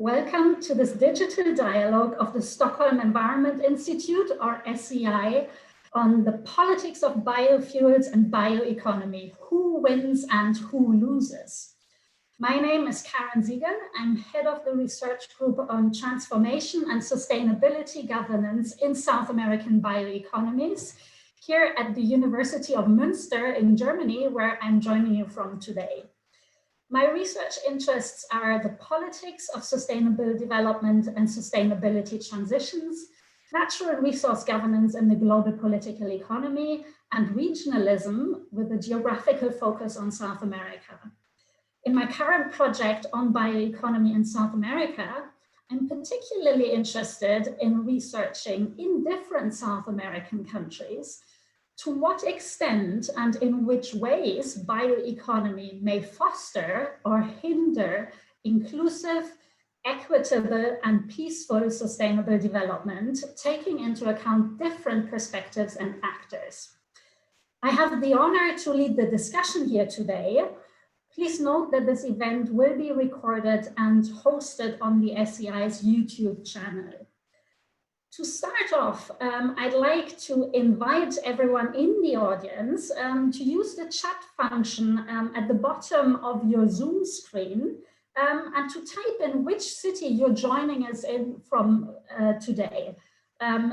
Welcome to this digital dialogue of the Stockholm Environment Institute, or SEI, on the politics of biofuels and bioeconomy, who wins and who loses. My name is Mairon G. I'm head of the research group on transformation and sustainability governance in South American bioeconomies here at the University of Münster in Germany, where I'm joining you from today. My research interests are the politics of sustainable development and sustainability transitions, natural resource governance in the global political economy, and regionalism with a geographical focus on South America. In my current project on bioeconomy in South America, I'm particularly interested in researching in different South American countries to what extent and in which ways bioeconomy may foster or hinder inclusive, equitable, and peaceful sustainable development, taking into account different perspectives and actors. I have the honor to lead the discussion here today. Please note that this event will be recorded and hosted on the SEI's YouTube channel. To start off, I'd like to invite everyone in the audience to use the chat function at the bottom of your Zoom screen and to type in which city you're joining us in from today.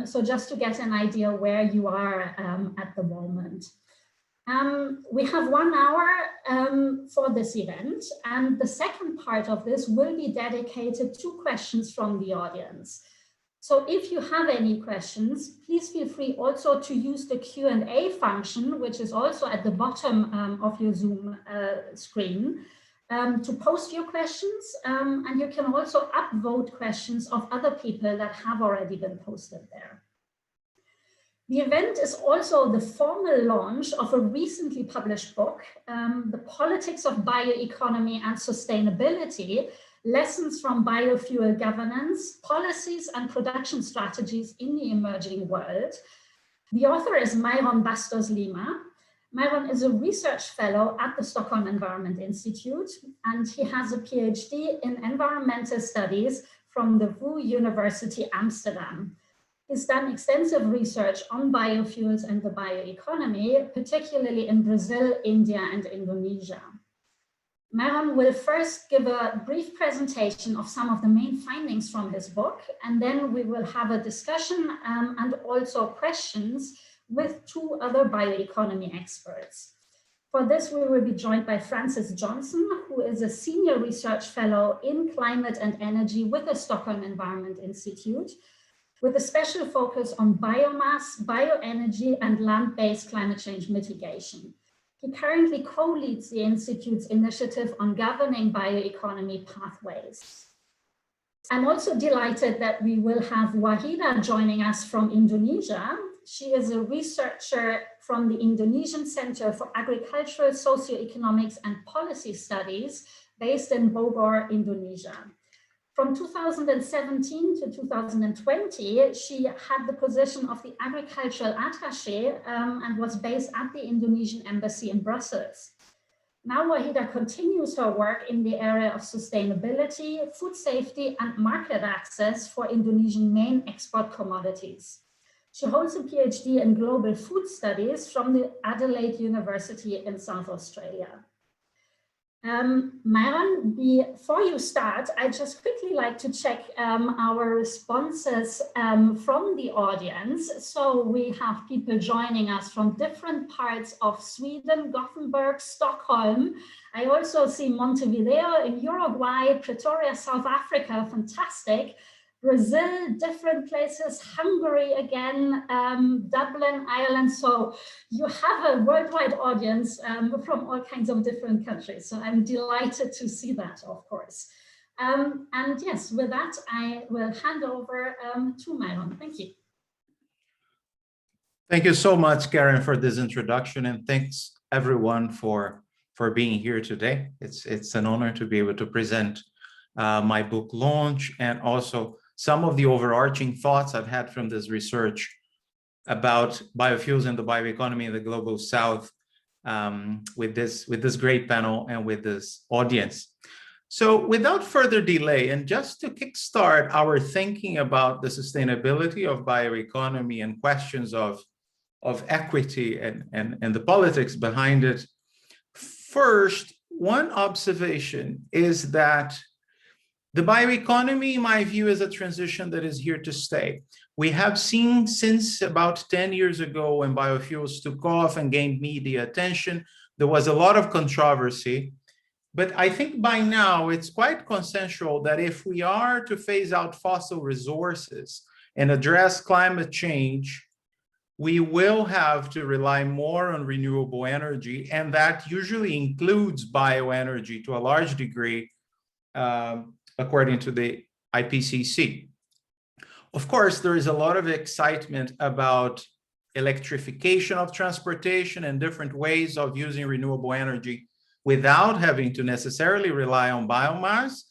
So just to get an idea where you are at the moment. We have 1 hour for this event, and the second part of this will be dedicated to questions from the audience. So if you have any questions, please feel free also to use the Q&A function, which is also at the bottom of your Zoom screen, to post your questions. And you can also upvote questions of other people that have already been posted there. The event is also the formal launch of a recently published book, The Politics of Bioeconomy and Sustainability, Lessons from Biofuel Governance, Policies and Production Strategies in the Emerging World. The author is Mairon Bastos Lima. Mairon is a research fellow at the Stockholm Environment Institute, and he has a PhD in environmental studies from the VU University Amsterdam. He's done extensive research on biofuels and the bioeconomy, particularly in Brazil, India, and Indonesia. Mairon will first give a brief presentation of some of the main findings from his book, and then we will have a discussion and also questions with 2 other bioeconomy experts. For this, we will be joined by Frances Johnson, who is a senior research fellow in climate and energy with the Stockholm Environment Institute, with a special focus on biomass, bioenergy, and land-based climate change mitigation. He currently co-leads the Institute's initiative on governing bioeconomy pathways. I'm also delighted that we will have Wahida joining us from Indonesia. She is a researcher from the Indonesian Center for Agricultural, Socio-Economics and Policy Studies based in Bogor, Indonesia. From 2017 to 2020, she had the position of the agricultural attaché and was based at the Indonesian embassy in Brussels. Now Wahida continues her work in the area of sustainability, food safety, and market access for Indonesian main export commodities. She holds a PhD in global food studies from the Adelaide University in South Australia. Mairon, before you start, I'd just quickly like to check our responses from the audience. So we have people joining us from different parts of Sweden, Gothenburg, Stockholm. I also see Montevideo in Uruguay, Pretoria, South Africa, fantastic. Brazil, different places, Hungary again, Dublin, Ireland. So you have a worldwide audience from all kinds of different countries. So I'm delighted to see that, of course. And yes, with that, I will hand over to Mairon. Thank you. Thank you so much, Karen, for this introduction, and thanks everyone for being here today. It's an honor to be able to present my book launch and also some of the overarching thoughts I've had from this research about biofuels and the bioeconomy in the global south with this great panel and with this audience. So without further delay, and just to kickstart our thinking about the sustainability of bioeconomy and questions of equity and the politics behind it, first, one observation is that the bioeconomy, in my view, is a transition that is here to stay. We have seen since about 10 years ago when biofuels took off and gained media attention, there was a lot of controversy. But I think by now it's quite consensual that if we are to phase out fossil resources and address climate change, we will have to rely more on renewable energy, and that usually includes bioenergy to a large degree, according to the IPCC. Of course, there is a lot of excitement about electrification of transportation and different ways of using renewable energy without having to necessarily rely on biomass.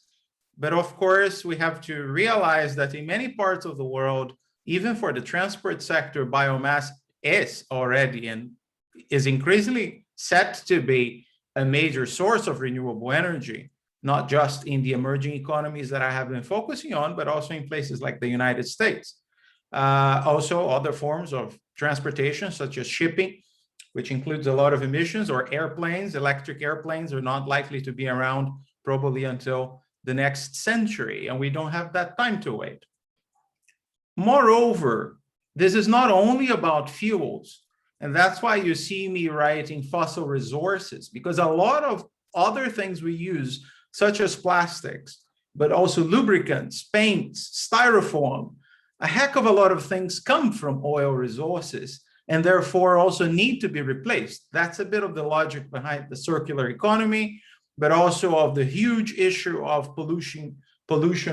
But of course, we have to realize that in many parts of the world, even for the transport sector, biomass is already and is increasingly set to be a major source of renewable energy, not just in the emerging economies that I have been focusing on, but also in places like the United States. Also, other forms of transportation, such as shipping, which includes a lot of emissions, or airplanes. Electric airplanes are not likely to be around probably until the next century, and we don't have that time to wait. Moreover, this is not only about fuels, and that's why you see me writing fossil resources, because a lot of other things we use, such as plastics, but also lubricants, paints, styrofoam, a heck of a lot of things come from oil resources and therefore also need to be replaced. That's a bit of the logic behind the circular economy, but also of the huge issue of pollution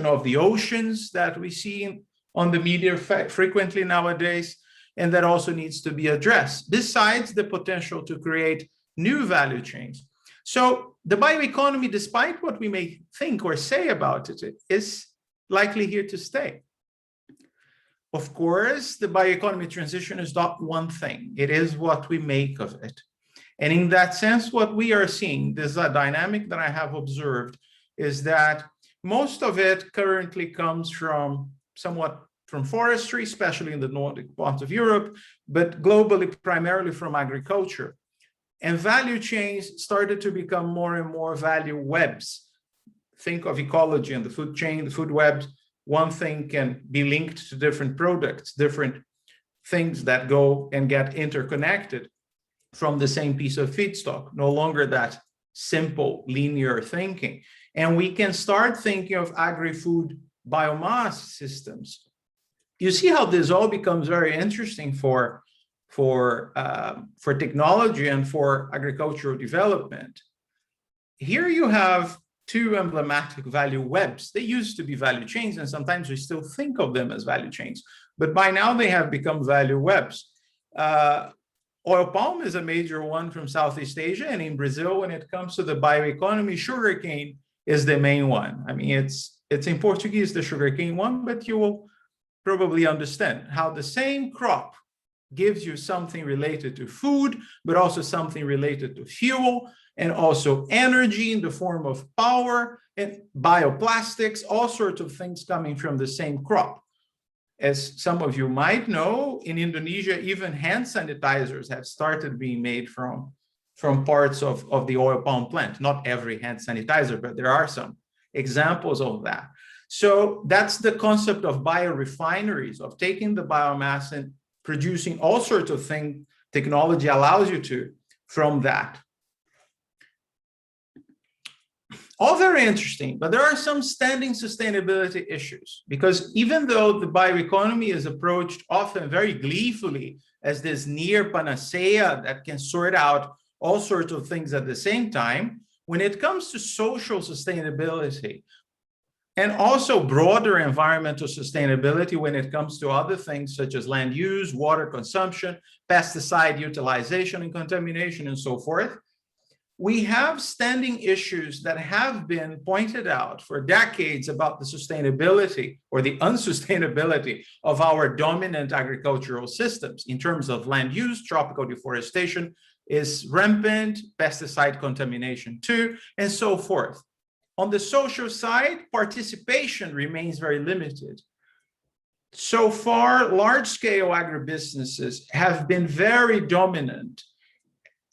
of the oceans that we see on the media frequently nowadays, and that also needs to be addressed, besides the potential to create new value chains. So the bioeconomy, despite what we may think or say about it, is likely here to stay. Of course, the bioeconomy transition is not one thing. It is what we make of it. And in that sense, what we are seeing, this is a dynamic that I have observed, is that most of it currently comes from forestry, especially in the Nordic parts of Europe, but globally, primarily from agriculture. And value chains started to become more and more value webs. Think of ecology and the food chain, the food webs. One thing can be linked to different products, different things that go and get interconnected from the same piece of feedstock, no longer that simple linear thinking. And we can start thinking of agri-food biomass systems. You see how this all becomes very interesting for technology and for agricultural development. Here you have two emblematic value webs. They used to be value chains, and sometimes we still think of them as value chains, but by now they have become value webs. Oil palm is a major one from Southeast Asia, and in Brazil, when it comes to the bioeconomy, sugarcane is the main one. I mean, it's in Portuguese, the sugarcane one, but you will probably understand how the same crop gives you something related to food, but also something related to fuel, and also energy in the form of power and bioplastics, all sorts of things coming from the same crop. As some of you might know, in Indonesia, even hand sanitizers have started being made from parts of the oil palm plant. Not every hand sanitizer, but there are some examples of that. So that's the concept of biorefineries, of taking the biomass and producing all sorts of things technology allows you to from that. All very interesting, but there are some standing sustainability issues, because even though the bioeconomy is approached often very gleefully as this near panacea that can sort out all sorts of things at the same time, when it comes to social sustainability and also broader environmental sustainability, when it comes to other things such as land use, water consumption, pesticide utilization and contamination, and so forth, we have standing issues that have been pointed out for decades about the sustainability or the unsustainability of our dominant agricultural systems in terms of land use. Tropical deforestation is rampant, pesticide contamination too, and so forth. On the social side, participation remains very limited. So far, large-scale agribusinesses have been very dominant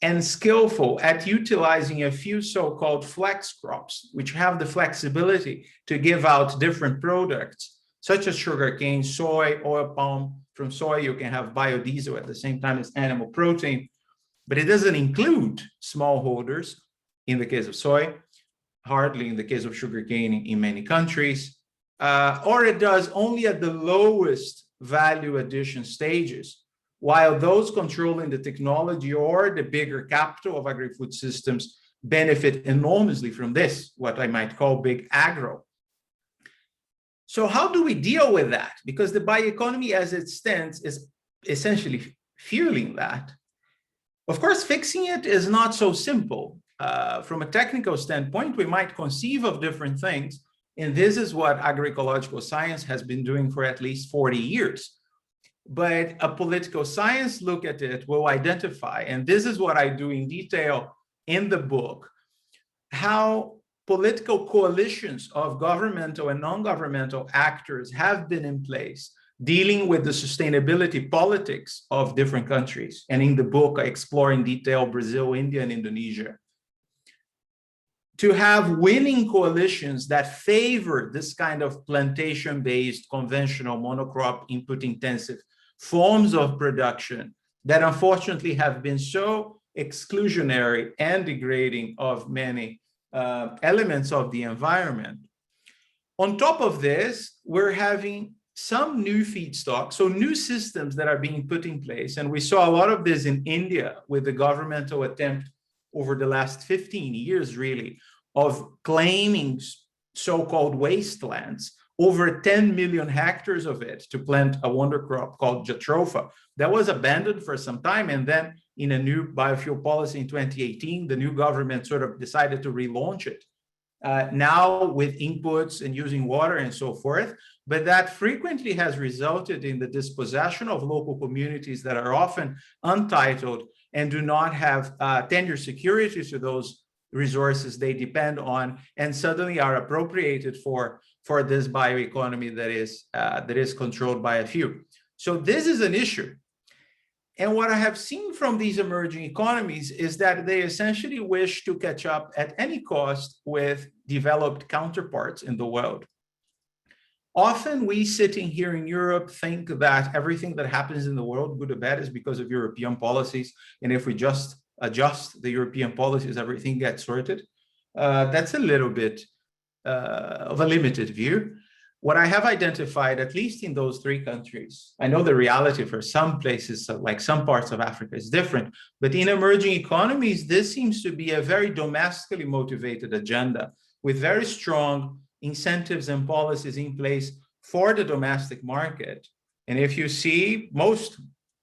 and skillful at utilizing a few so-called flex crops, which have the flexibility to give out different products, such as sugarcane, soy, oil palm. From soy, you can have biodiesel at the same time as animal protein, but it doesn't include smallholders in the case of soy, hardly in the case of sugarcane in many countries, or it does only at the lowest value addition stages, while those controlling the technology or the bigger capital of agri-food systems benefit enormously from this, what I might call big agro. So how do we deal with that? Because the bioeconomy as it stands is essentially fueling that. Of course, fixing it is not so simple. From a technical standpoint, we might conceive of different things, and this is what agroecological science has been doing for at least 40 years. But a political science look at it will identify, and this is what I do in detail in the book, how political coalitions of governmental and non-governmental actors have been in place dealing with the sustainability politics of different countries. And in the book, I explore in detail Brazil, India, and Indonesia. To have winning coalitions that favor this kind of plantation-based, conventional, monocrop, input-intensive forms of production that unfortunately have been so exclusionary and degrading of many elements of the environment. On top of this, we're having some new feedstock, so new systems that are being put in place. And we saw a lot of this in India with the governmental attempt over the last 15 years, really, of claiming so-called wastelands, over 10 million hectares of it to plant a wonder crop called jatropha. That was abandoned for some time. And then in a new biofuel policy in 2018, the new government sort of decided to relaunch it. Now with inputs and using water and so forth, but that frequently has resulted in the dispossession of local communities that are often untitled and do not have tenure security to those resources they depend on, and suddenly are appropriated for this bioeconomy that is controlled by a few. So this is an issue. And what I have seen from these emerging economies is that they essentially wish to catch up at any cost with developed counterparts in the world. Often we sitting here in Europe think that everything that happens in the world, good or bad, is because of European policies. And if we just adjust the European policies, everything gets sorted. That's a little bit of a limited view. What I have identified, at least in those three countries, I know the reality for some places, like some parts of Africa, is different, but in emerging economies, this seems to be a very domestically motivated agenda with very strong incentives and policies in place for the domestic market. And if you see most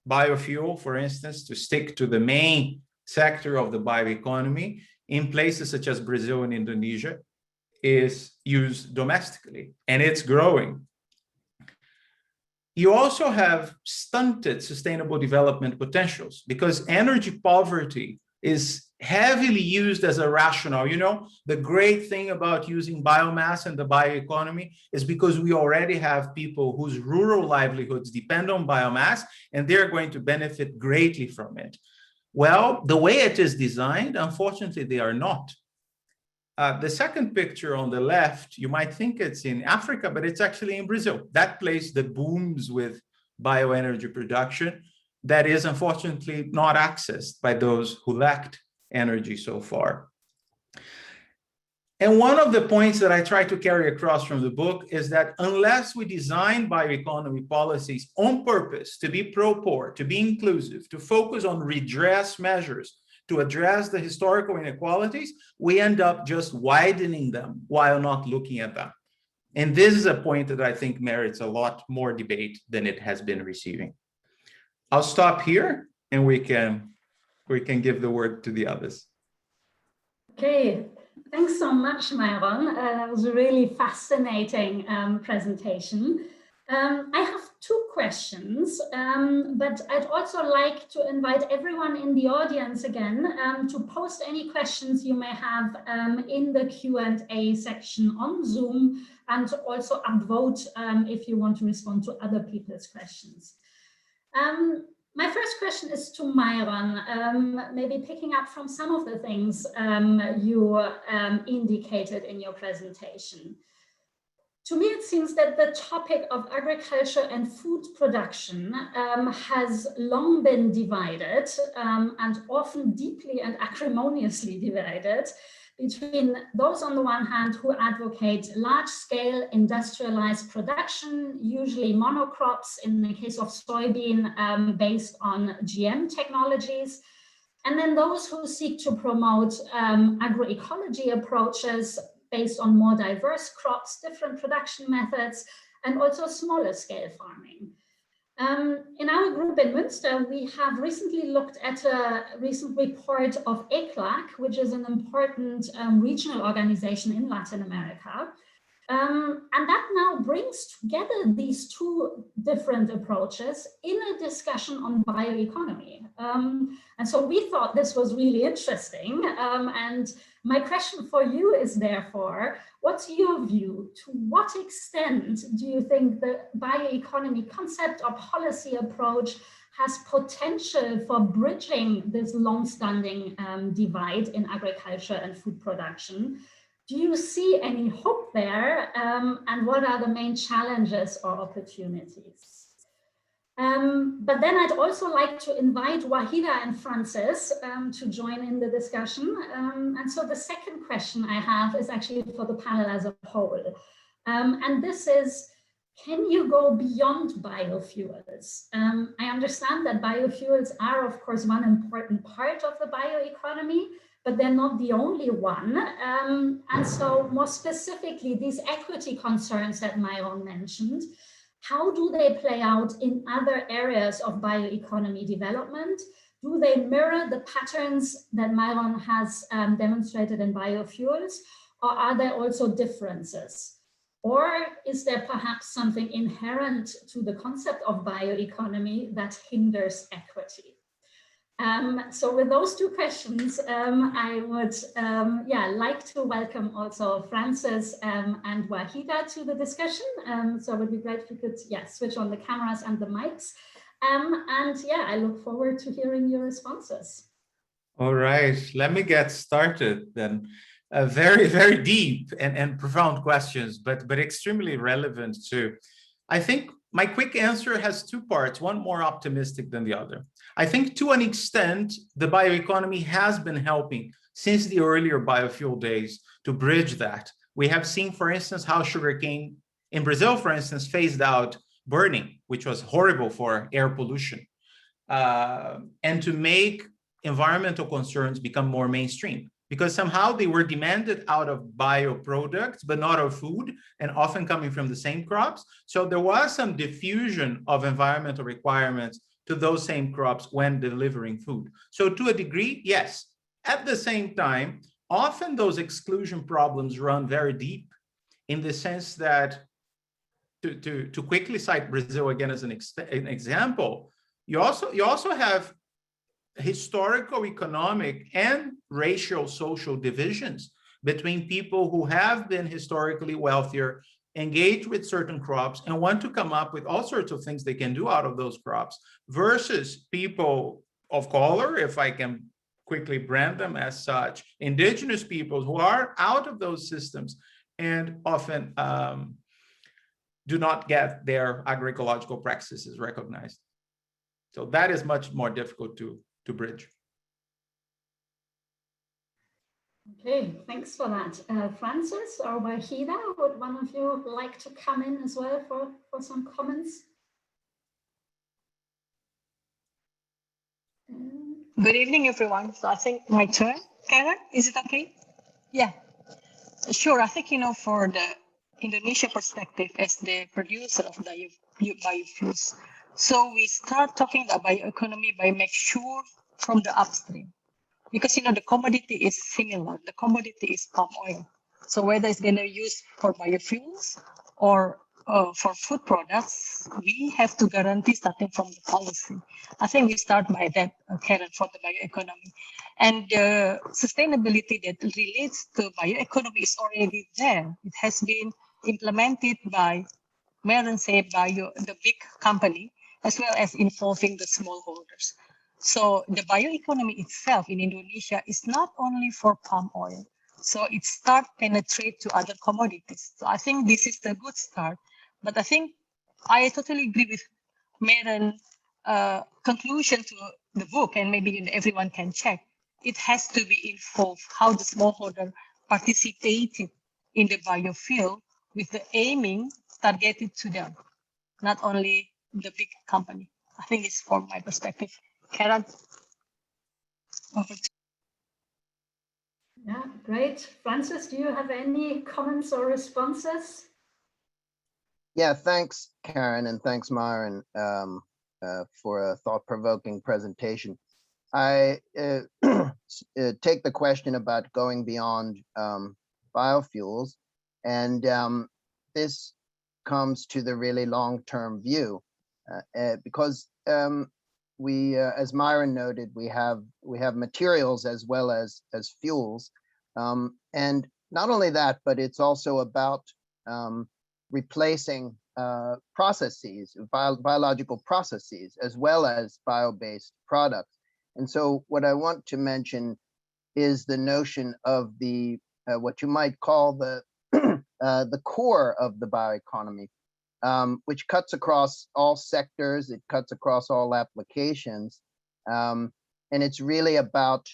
biofuel, for instance, to stick to the main sector of the bioeconomy, in places such as Brazil and Indonesia, is used domestically, and it's growing. You also have stunted sustainable development potentials because energy poverty is heavily used as a rationale. You know, the great thing about using biomass in the bioeconomy is because we already have people whose rural livelihoods depend on biomass, and they're going to benefit greatly from it. Well, the way it is designed, unfortunately, they are not. The second picture on the left, you might think it's in Africa, but it's actually in Brazil. That place that booms with bioenergy production that is unfortunately not accessed by those who lacked energy so far. And one of the points that I try to carry across from the book is that unless we design bioeconomy policies on purpose to be pro-poor, to be inclusive, to focus on redress measures, to address the historical inequalities, we end up just widening them while not looking at them. And this is a point that I think merits a lot more debate than it has been receiving. I'll stop here and we can give the word to the others. Okay, thanks so much, Mairon. That was a really fascinating presentation. I have two questions, but I'd also like to invite everyone in the audience again to post any questions you may have in the Q&A section on Zoom, and also upvote if you want to respond to other people's questions. My first question is to Mairon, maybe picking up from some of the things you indicated in your presentation. To me, it seems that the topic of agriculture and food production has long been divided and often deeply and acrimoniously divided between those on the one hand who advocate large-scale industrialized production, usually monocrops in the case of soybean based on GM technologies, and then those who seek to promote agroecology approaches based on more diverse crops, different production methods, and also smaller scale farming. In our group in Münster, we have recently looked at a recent report of ECLAC, which is an important regional organization in Latin America. And that now brings together these two different approaches in a discussion on bioeconomy. And so we thought this was really interesting. And my question for you is therefore, what's your view? To what extent do you think the bioeconomy concept or policy approach has potential for bridging this long-standing divide in agriculture and food production? Do you see any hope there? And what are the main challenges or opportunities? But then I'd also like to invite Wahida and Francis to join in the discussion. And so the second question I have is actually for the panel as a whole. And this is, can you go beyond biofuels? I understand that biofuels are, of course, one important part of the bioeconomy, but they're not the only one. And so more specifically, these equity concerns that Mairon mentioned, how do they play out in other areas of bioeconomy development? Do they mirror the patterns that Mairon has demonstrated in biofuels, or are there also differences? Or is there perhaps something inherent to the concept of bioeconomy that hinders equity? So with those two questions, I would like to welcome also Francis and Wahida to the discussion. So it would be great if you could switch on the cameras and the mics. I look forward to hearing your responses. All right, let me get started then. Very, very deep and profound questions, but extremely relevant too. I think my quick answer has two parts, one more optimistic than the other. I think to an extent, the bioeconomy has been helping since the earlier biofuel days to bridge that. We have seen, for instance, how sugarcane in Brazil, for instance, phased out burning, which was horrible for air pollution, and to make environmental concerns become more mainstream, because somehow they were demanded out of bioproducts, but not of food, and often coming from the same crops. So there was some diffusion of environmental requirements to those same crops when delivering food. So to a degree, yes. At the same time, often those exclusion problems run very deep, in the sense that, to quickly cite Brazil again as an example, you also have historical, economic, and racial social divisions between people who have been historically wealthier, engage with certain crops, and want to come up with all sorts of things they can do out of those crops, versus people of color, if I can quickly brand them as such, indigenous peoples who are out of those systems and often do not get their agroecological practices recognized. So that is much more difficult to bridge. Okay, thanks for that. Francis or Wahida, would one of you like to come in as well for some comments? Good evening, everyone. So I think my turn, Karen, is it okay? Yeah, sure. I think, for the Indonesia perspective as the producer of biofuels, so we start talking about bioeconomy by make sure from the upstream, because the commodity is similar. The commodity is palm oil. So whether it's going to use for biofuels or for food products, we have to guarantee starting from the policy. I think we start by that, Karen, for the bioeconomy. And sustainability that relates to bioeconomy is already there. It has been implemented by, Mairon said, by the big company, as well as involving the smallholders. So the bioeconomy itself in Indonesia is not only for palm oil. So it start penetrate to other commodities. So I think this is the good start. But I think I totally agree with Mairon's conclusion to the book, and maybe everyone can check. It has to be involved how the smallholder participated in the biofuel with the aiming targeted to them, not only the big company. I think it's from my perspective. Karen, over to Yeah, great. Francis, do you have any comments or responses? Yeah, thanks, Karen, and thanks, Mairon, for a thought-provoking presentation. I take the question about going beyond biofuels, and this comes to the really long-term view, because we, as Mairon noted, we have materials as well as fuels, and not only that, but it's also about replacing processes, biological processes, as well as bio-based products. And so what I want to mention is the notion of the what you might call the the core of the bioeconomy, which cuts across all sectors, it cuts across all applications, and it's really about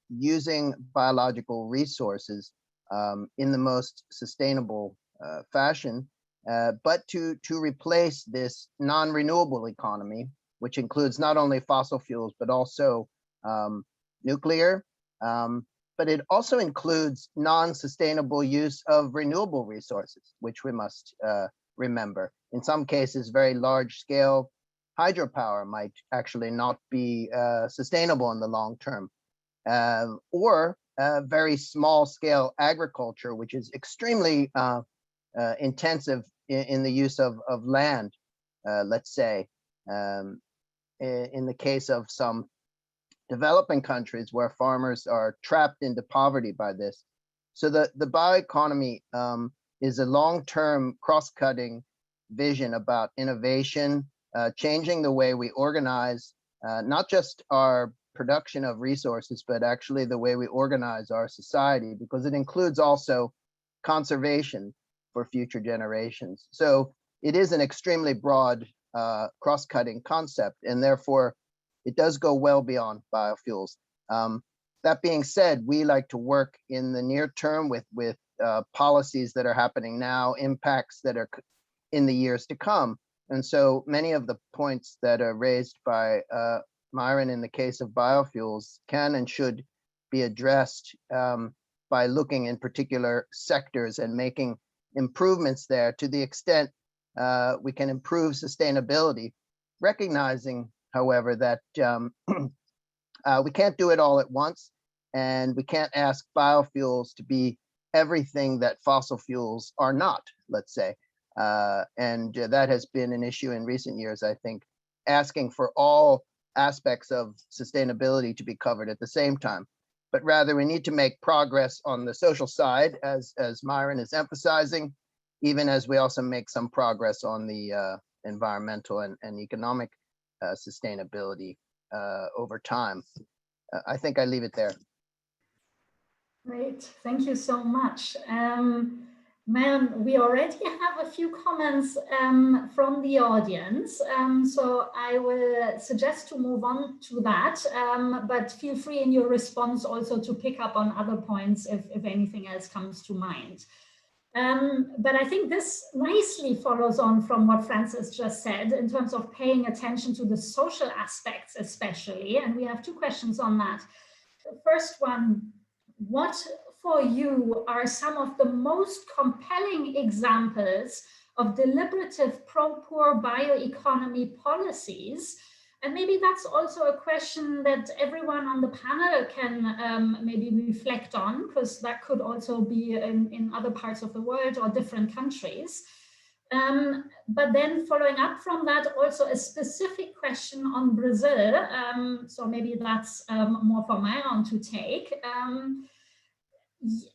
using biological resources in the most sustainable fashion, but to replace this non-renewable economy, which includes not only fossil fuels, but also nuclear, but it also includes non-sustainable use of renewable resources, which we must remember. In some cases, very large scale hydropower might actually not be sustainable in the long term, or very small scale agriculture, which is extremely intensive in the use of land, let's say, in the case of some developing countries where farmers are trapped into poverty by this. So the bioeconomy is a long-term cross-cutting vision about innovation, changing the way we organize, not just our production of resources, but actually the way we organize our society, because it includes also conservation for future generations. So it is an extremely broad cross-cutting concept, and therefore it does go well beyond biofuels. That being said, we like to work in the near term with policies that are happening now, impacts that are in the years to come. And so many of the points that are raised by Mairon in the case of biofuels can and should be addressed by looking in particular sectors and making improvements there to the extent we can improve sustainability, recognizing, however, that we can't do it all at once, and we can't ask biofuels to be everything that fossil fuels are not, let's say. And that has been an issue in recent years, I think, asking for all aspects of sustainability to be covered at the same time. But rather, we need to make progress on the social side, as Mairon is emphasizing, even as we also make some progress on the environmental and economic sustainability over time. I think I leave it there. Great, thank you so much. Ma'am, we already have a few comments from the audience, so I will suggest to move on to that, but feel free in your response also to pick up on other points if anything else comes to mind. But I think this nicely follows on from what Francis just said in terms of paying attention to the social aspects especially, and we have two questions on that. The first one, what for you are some of the most compelling examples of deliberative pro-poor bioeconomy policies? And maybe that's also a question that everyone on the panel can maybe reflect on, because that could also be in other parts of the world or different countries. But then following up from that, also a specific question on Brazil. So maybe that's more for Mairon to take.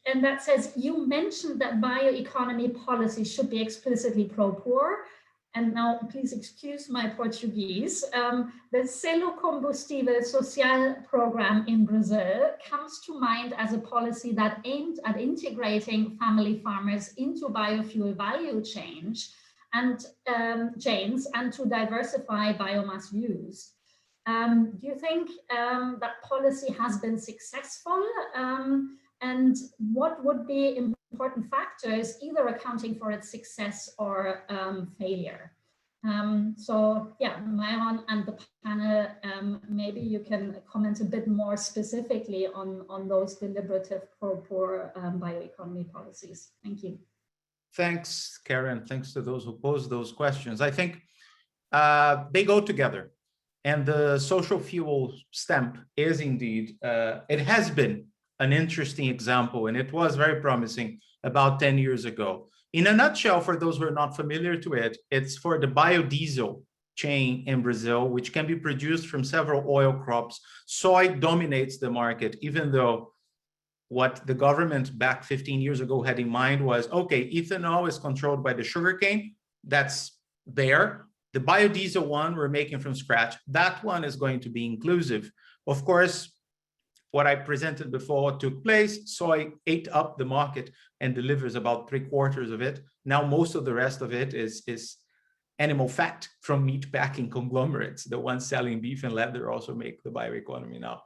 And that says, you mentioned that bioeconomy policy should be explicitly pro-poor. And now, please excuse my Portuguese. The Selo Combustível Social program in Brazil comes to mind as a policy that aimed at integrating family farmers into biofuel value chains and to diversify biomass use. Do you think that policy has been successful? And what would be important factors, either accounting for its success or failure? So yeah, Mairon and the panel, maybe you can comment a bit more specifically on those deliberative pro-poor bioeconomy policies. Thank you. Thanks, Karen. Thanks to those who posed those questions. I think they go together. And the social fuel stamp is indeed, it has been an interesting example, and it was very promising about 10 years ago. In a nutshell, for those who are not familiar to it, it's for the biodiesel chain in Brazil, which can be produced from several oil crops. Soy dominates the market, even though what the government back 15 years ago had in mind was, okay, ethanol is controlled by the sugarcane, that's there. The biodiesel one we're making from scratch, that one is going to be inclusive. Of course, what I presented before took place. Soy ate up the market and delivers about 3/4 of it. Now, most of the rest of it is animal fat from meat packing conglomerates. The ones selling beef and leather also make the bioeconomy now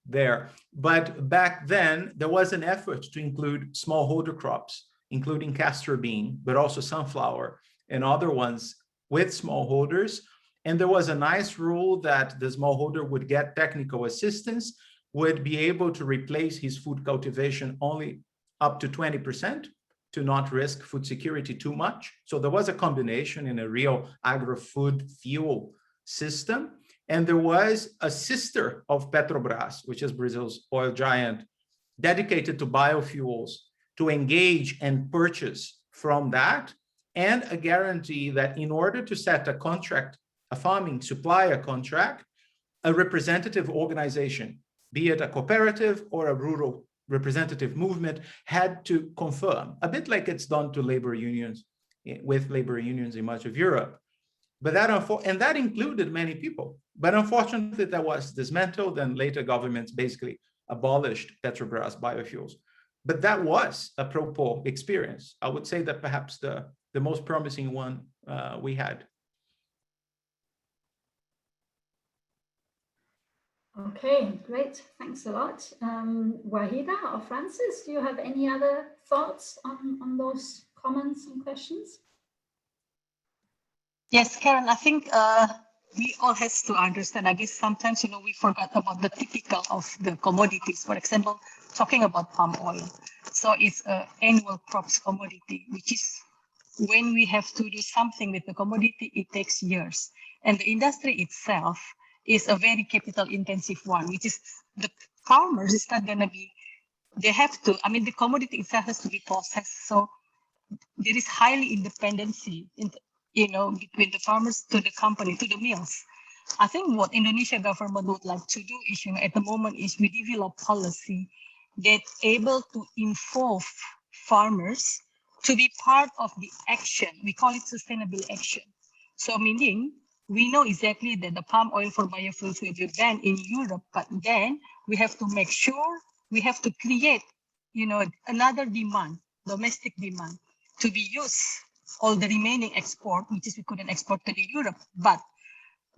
there. But back then, there was an effort to include smallholder crops, including castor bean, but also sunflower and other ones with smallholders. And there was a nice rule that the smallholder would get technical assistance, would be able to replace his food cultivation only up to 20% to not risk food security too much. So there was a combination in a real agro-food fuel system. And there was a sister of Petrobras, which is Brazil's oil giant, dedicated to biofuels, to engage and purchase from that, and a guarantee that in order to set a contract, a farming supplier contract, a representative organization, be it a cooperative or a rural representative movement, had to confirm, a bit like it's done to labor unions, with labor unions in much of Europe. But that included many people. But unfortunately, that was dismantled, and later governments basically abolished Petrobras biofuels. But that was a pro-poor experience. I would say that perhaps the most promising one we had. Okay, great. Thanks a lot. Wahida or Francis, do you have any other thoughts on those comments and questions? Yes, Karen, I think we all have to understand, I guess sometimes, we forgot about the typical of the commodities. For example, talking about palm oil. So it's an annual crops commodity, which is when we have to do something with the commodity, it takes years. And the industry itself is a very capital intensive one, which is the farmers is not going to be, they have to, the commodity itself has to be processed. So there is highly independency between the farmers to the company, to the mills. I think what Indonesia government would like to do is, at the moment is we develop policy that able to involve farmers to be part of the action. We call it sustainable action. So meaning we know exactly that the palm oil for biofuels will be banned in Europe, but then we have to make sure we have to create, another demand, domestic demand, to be used all the remaining export, which is we couldn't export to the Europe, but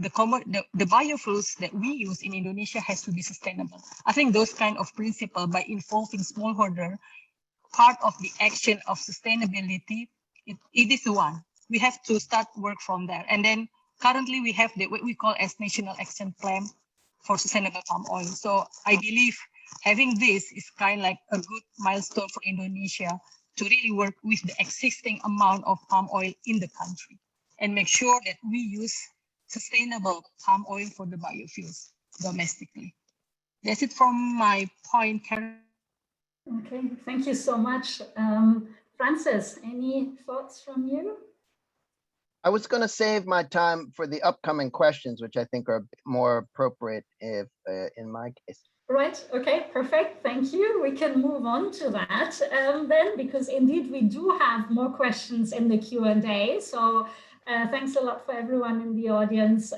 the biofuels that we use in Indonesia has to be sustainable. I think those kind of principle by involving smallholder, part of the action of sustainability, it is the one. We have to start work from there. And then currently we have what we call as National Action Plan for Sustainable Palm Oil. So I believe having this is kind of like a good milestone for Indonesia to really work with the existing amount of palm oil in the country and make sure that we use sustainable palm oil for the biofuels domestically. That's it from my point, Karen. Okay, thank you so much. Francis, any thoughts from you? I was going to save my time for the upcoming questions, which I think are more appropriate if in my case. Right. Okay. Perfect. Thank you. We can move on to that then, because indeed we do have more questions in the Q&A. So thanks a lot for everyone in the audience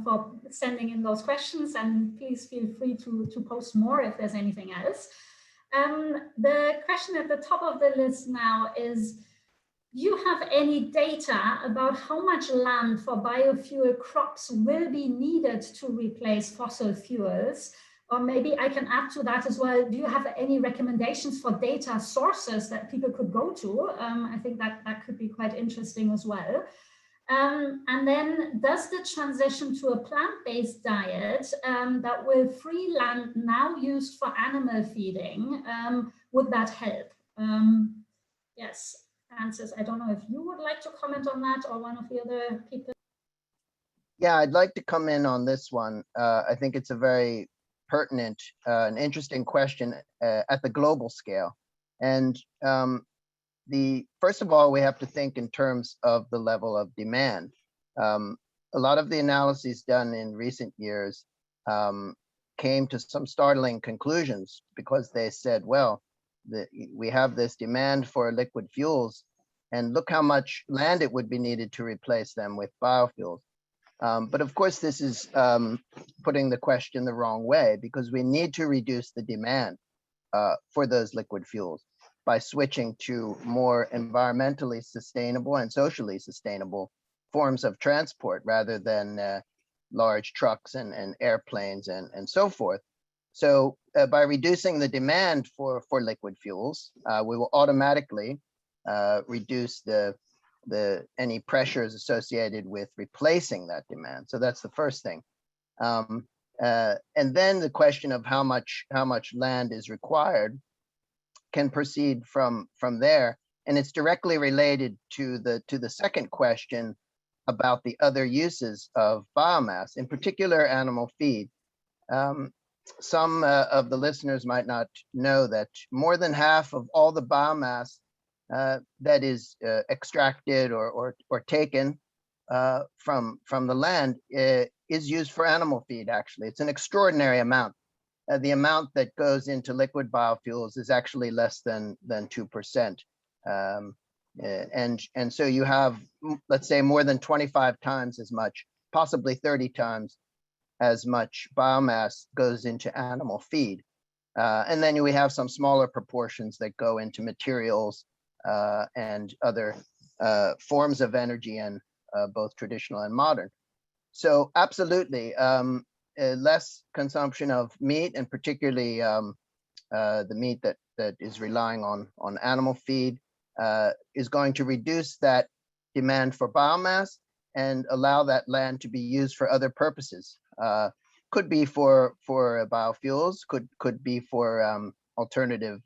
for sending in those questions, and please feel free to post more if there's anything else. The question at the top of the list now is, do you have any data about how much land for biofuel crops will be needed to replace fossil fuels? Or maybe I can add to that as well. Do you have any recommendations for data sources that people could go to? I think that could be quite interesting as well. And then, does the transition to a plant-based diet that will free land now used for animal feeding, would that help? Yes, answers. I don't know if you would like to comment on that or one of the other people. Yeah, I'd like to come in on this one. I think it's a very pertinent and interesting question at the global scale. And first of all, we have to think in terms of the level of demand. A lot of the analyses done in recent years came to some startling conclusions, because they said, well, we have this demand for liquid fuels, and look how much land it would be needed to replace them with biofuels. But of course, this is putting the question the wrong way, because we need to reduce the demand for those liquid fuels by switching to more environmentally sustainable and socially sustainable forms of transport, rather than large trucks and airplanes and so forth. So by reducing the demand for liquid fuels, we will automatically reduce any pressures associated with replacing that demand. So that's the first thing. And then the question of how much land is required can proceed from there, and it's directly related to the second question about the other uses of biomass, in particular animal feed. Some of the listeners might not know that more than half of all the biomass that is extracted or taken from the land is used for animal feed. Actually, it's an extraordinary amount. The amount that goes into liquid biofuels is actually less than 2%. And so you have, let's say, more than 25 times as much, possibly 30 times as much biomass goes into animal feed. And then we have some smaller proportions that go into materials and other forms of energy, and both traditional and modern. So absolutely, less consumption of meat, and particularly the meat that is relying on animal feed, is going to reduce that demand for biomass and allow that land to be used for other purposes. Could be for biofuels, could be for alternative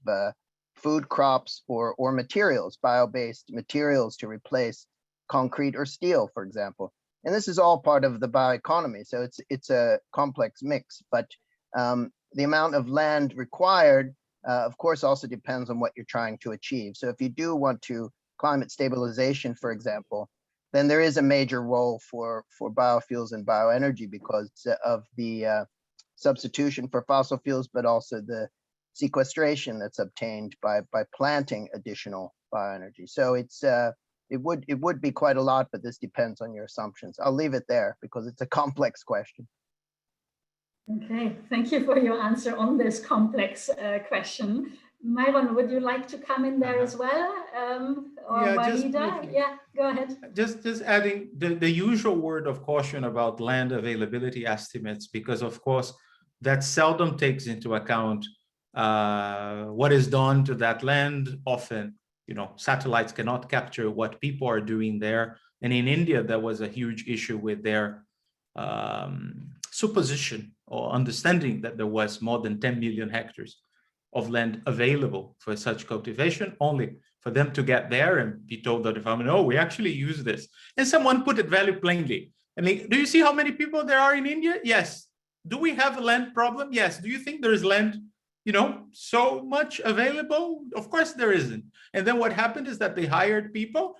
food crops or materials, bio-based materials to replace concrete or steel, for example. And this is all part of the bioeconomy, so it's a complex mix. But the amount of land required, of course, also depends on what you're trying to achieve. So if you do want to climate stabilization, for example, then there is a major role for biofuels and bioenergy because of the substitution for fossil fuels, but also the sequestration that's obtained by planting additional bioenergy. So it would be quite a lot, but this depends on your assumptions. I'll leave it there because it's a complex question. Okay, thank you for your answer on this complex question. Mairon, would you like to come in there as well? Or Walida? Yeah, go ahead. Just adding the usual word of caution about land availability estimates, because of course that seldom takes into account what is done to that land. Often, satellites cannot capture what people are doing there. And in India, there was a huge issue with their supposition or understanding that there was more than 10 million hectares of land available for such cultivation, only for them to get there and be told that we actually use this. And someone put it very plainly. I mean, do you see how many people there are in India? Yes. Do we have a land problem? Yes. Do you think there is land, so much available? Of course there isn't. And then what happened is that they hired people,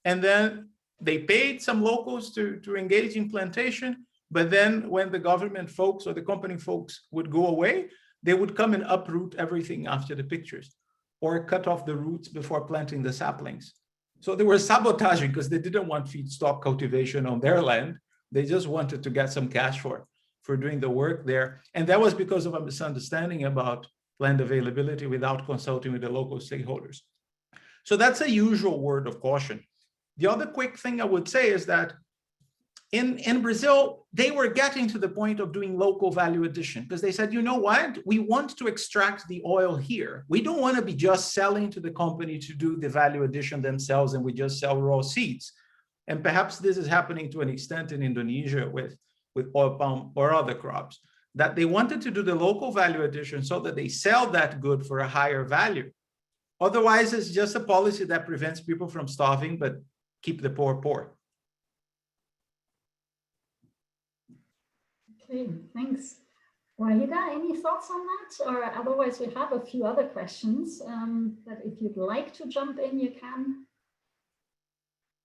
and then they paid some locals to engage in plantation, but then when the government folks or the company folks would go away, they would come and uproot everything after the pictures or cut off the roots before planting the saplings. So they were sabotaging because they didn't want feedstock cultivation on their land. They just wanted to get some cash for doing the work there. And that was because of a misunderstanding about land availability without consulting with the local stakeholders. So that's a usual word of caution. The other quick thing I would say is that in Brazil, they were getting to the point of doing local value addition because they said, you know what, we want to extract the oil here. We don't want to be just selling to the company to do the value addition themselves and we just sell raw seeds. And perhaps this is happening to an extent in Indonesia with oil palm or other crops, that they wanted to do the local value addition so that they sell that good for a higher value. Otherwise, it's just a policy that prevents people from starving, but keep the poor poor. Okay, thanks. Wahida, any thoughts on that? Or otherwise, we have a few other questions that if you'd like to jump in, you can.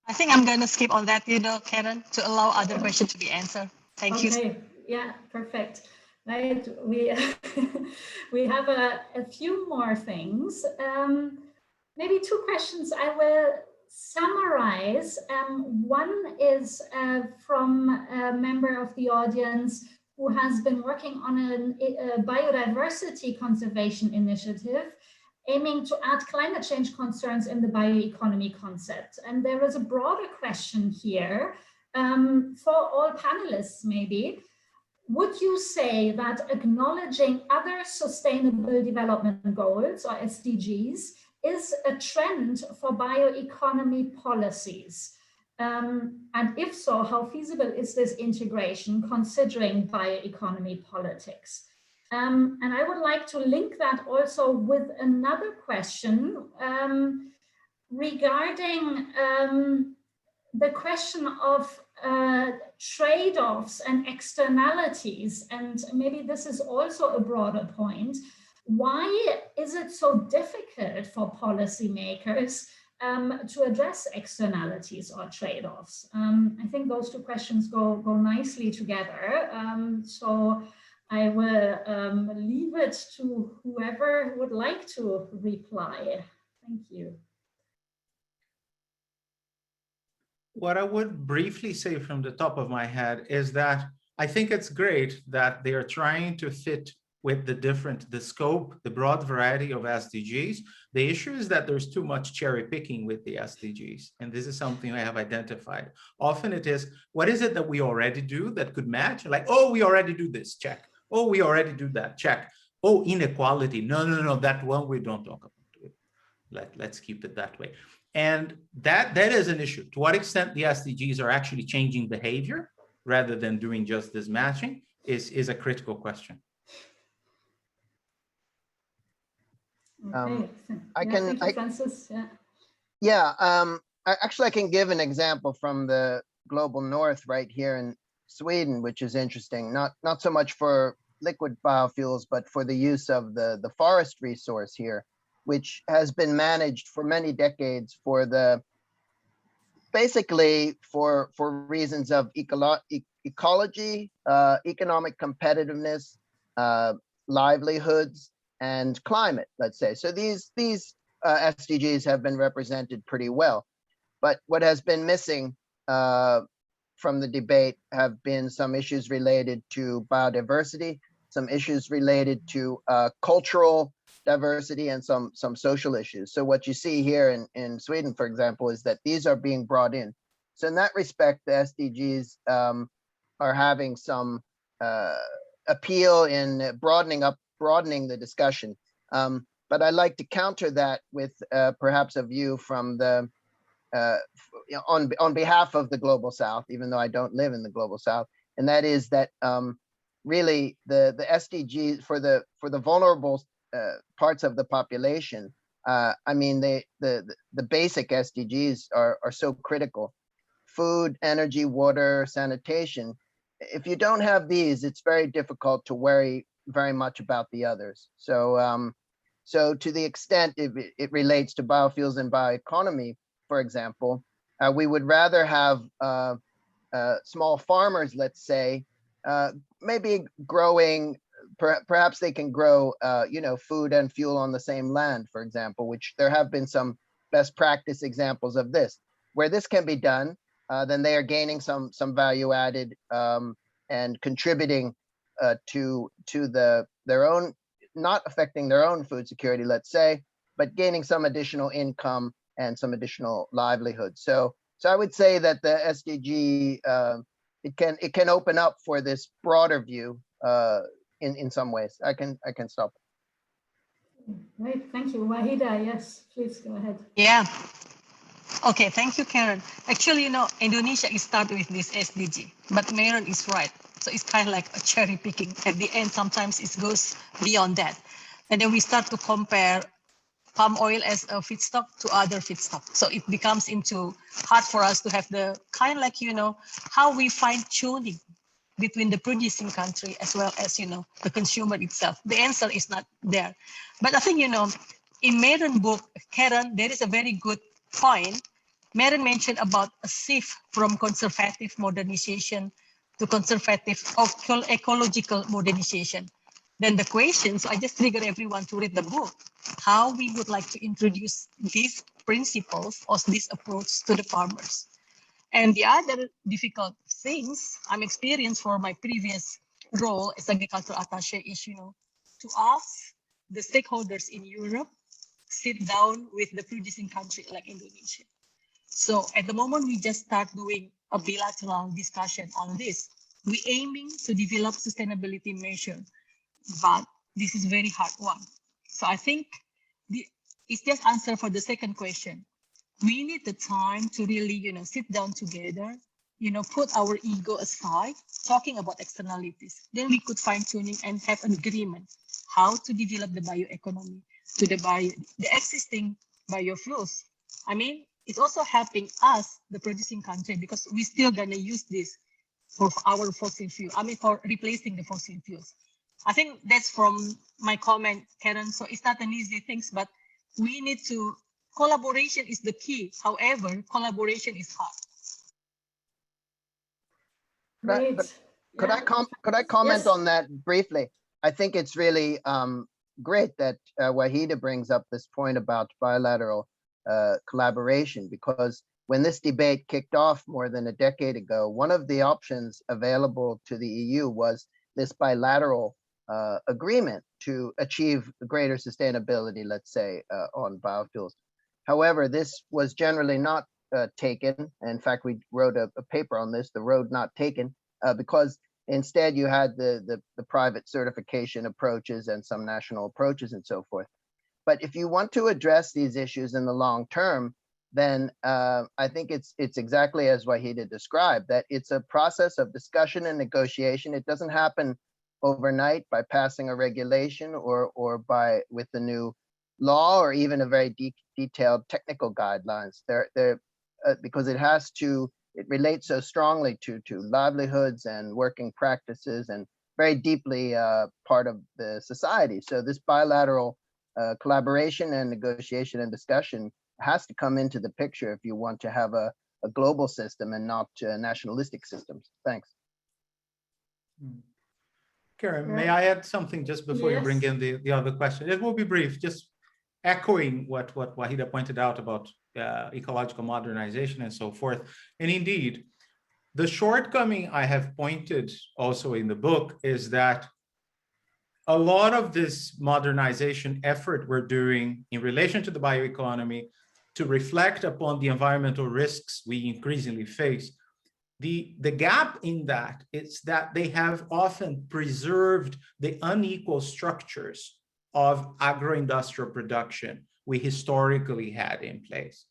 I think I'm going to skip on that, Karen, to allow other questions to be answered. Thank you. Okay, yeah, perfect. Right, we we have a few more things. Maybe two questions I will summarize. One is from a member of the audience who has been working on a biodiversity conservation initiative aiming to add climate change concerns in the bioeconomy concept. And there is a broader question here for all panelists, maybe. Would you say that acknowledging other sustainable development goals or SDGs is a trend for bioeconomy policies? And if so, how feasible is this integration considering bioeconomy politics? And I would like to link that also with another question regarding the question of trade-offs and externalities, and maybe this is also a broader point. Why is it so difficult for policymakers to address externalities or trade-offs? I think those two questions go nicely together. So I will leave it to whoever would like to reply. Thank you. What I would briefly say from the top of my head is that I think it's great that they are trying to fit with the scope, the broad variety of SDGs. The issue is that there's too much cherry picking with the SDGs. And this is something I have identified. Often it is, what is it that we already do that could match? Like, oh, we already do this, check. Oh, we already do that, check. Oh, inequality, no, that one we don't talk about. Let's keep it that way. And that is an issue. To what extent the SDGs are actually changing behavior rather than doing just this matching is a critical question. Okay. Thank you, Francis. Actually, I can give an example from the global north right here in Sweden, which is interesting. Not so much for liquid biofuels, but for the use of the forest resource here, which has been managed for many decades basically for reasons of ecology, economic competitiveness, livelihoods, and climate, let's say. So these SDGs have been represented pretty well. But what has been missing from the debate have been some issues related to biodiversity, some issues related to cultural diversity, and some social issues. So what you see here in Sweden, for example, is that these are being brought in. So in that respect, the SDGs are having some appeal in broadening the discussion. But I like to counter that with perhaps a view from the on behalf of the global South, even though I don't live in the global South, and that is that really the SDGs for the vulnerable parts of the population. I mean, the basic SDGs are so critical: food, energy, water, sanitation. If you don't have these, it's very difficult to worry very much about the others. So so to the extent it relates to biofuels and bioeconomy, for example, We would rather have small farmers, let's say, maybe growing, perhaps they can grow, food and fuel on the same land, for example, which there have been some best practice examples of this. Where this can be done, then they are gaining some value added and contributing to their own, not affecting their own food security, let's say, but gaining some additional income and some additional livelihood. So I would say that the SDG it can open up for this broader view in some ways. I can stop. Great, thank you. Wahida, yes, please go ahead. Yeah. Okay, thank you, Karen. Actually, Indonesia is started with this SDG, but Mairon is right. So it's kind of like a cherry picking. At the end, sometimes it goes beyond that. And then we start to compare palm oil as a feedstock to other feedstock. So it becomes into hard for us to have the kind of like, how we fine tuning between the producing country as well as, the consumer itself. The answer is not there. But I think, in Mairon book, Karen, there is a very good point. Mairon mentioned about a shift from conservative modernization to conservative ecological modernization. Then the question, so I just trigger everyone to read the book, how we would like to introduce these principles or this approach to the farmers. And the other difficult things I'm experienced for my previous role as agricultural attaché is, to ask the stakeholders in Europe, sit down with the producing country like Indonesia. So at the moment, we just start doing a bilateral discussion on this. We're aiming to develop sustainability measure, but this is very hard one. So I think it's just answer for the second question. We need the time to really, sit down together, put our ego aside, talking about externalities. Then we could fine tuning and have an agreement how to develop the bioeconomy to the existing biofuels. I mean, it's also helping us, the producing country, because we're still gonna use this for our fossil fuel. I mean, for replacing the fossil fuels. I think that's from my comment, Karen. So it's not an easy thing, but we need to, collaboration is the key. However, collaboration is hard. Could I comment on that briefly? I think it's really great that Wahida brings up this point about bilateral collaboration, because when this debate kicked off more than a decade ago, one of the options available to the EU was this bilateral agreement to achieve greater sustainability, let's say, on biofuels. However, this was generally not taken. In fact, we wrote a paper on this, the road not taken, because instead you had the private certification approaches and some national approaches and so forth. But if you want to address these issues in the long term, then I think it's exactly as Wahida described, that it's a process of discussion and negotiation. It doesn't happen overnight by passing a regulation or with the new law or even a very detailed technical guidelines. Because it relates so strongly to livelihoods and working practices and very deeply part of the society. So this bilateral collaboration and negotiation and discussion has to come into the picture if you want to have a global system and not nationalistic systems. Thanks. Karen, may I add something just before you bring in the other question? It will be brief, just echoing what Wahida pointed out about ecological modernization and so forth. And indeed, the shortcoming I have pointed also in the book is that a lot of this modernization effort we're doing in relation to the bioeconomy to reflect upon the environmental risks we increasingly face, the gap in that is that they have often preserved the unequal structures of agro-industrial production we historically had in place.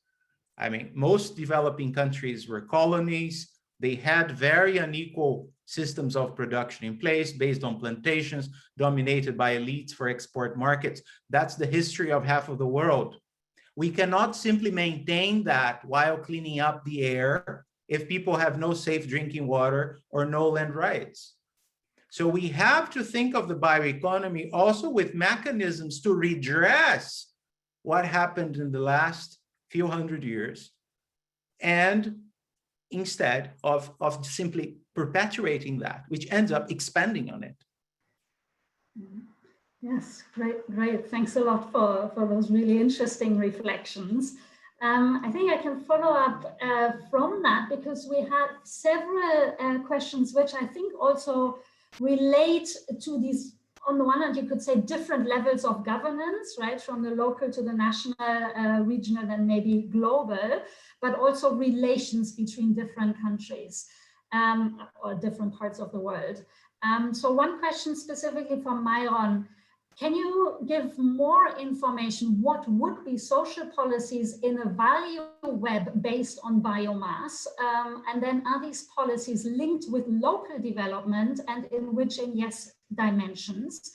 I mean, most developing countries were colonies. They had very unequal systems of production in place based on plantations dominated by elites for export markets. That's the history of half of the world. We cannot simply maintain that while cleaning up the air if people have no safe drinking water or no land rights. So we have to think of the bioeconomy also with mechanisms to redress what happened in the last few hundred years and instead of simply perpetuating that, which ends up expanding on it. Yes, great. Thanks a lot for those really interesting reflections. I think I can follow up from that, because we had several questions which I think also relate to these, on the one hand, you could say different levels of governance, right? From the local to the national, regional, and maybe global, but also relations between different countries or different parts of the world. So one question specifically from Mairon: can you give more information? What would be social policies in a value web based on biomass? And then are these policies linked with local development, and in which and yes dimensions?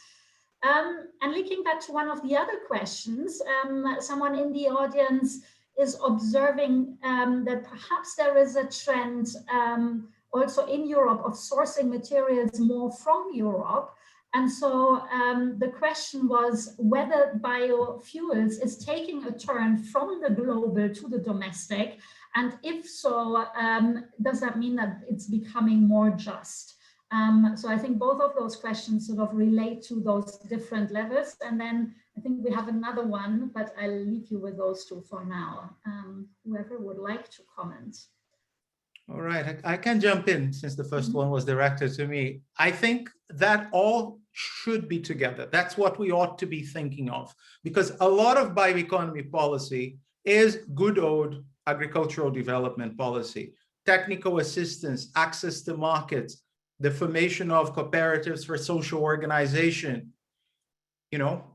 And linking back to one of the other questions, someone in the audience is observing that perhaps there is a trend also in Europe of sourcing materials more from Europe. And so the question was whether biofuels is taking a turn from the global to the domestic. And if so, does that mean that it's becoming more just? So I think both of those questions sort of relate to those different levels. And then I think we have another one, but I'll leave you with those two for now. Whoever would like to comment. All right, I can jump in since the first one was directed to me. I think that all should be together. That's what we ought to be thinking of, because a lot of bioeconomy policy is good old agricultural development policy, technical assistance, access to markets, the formation of cooperatives for social organization,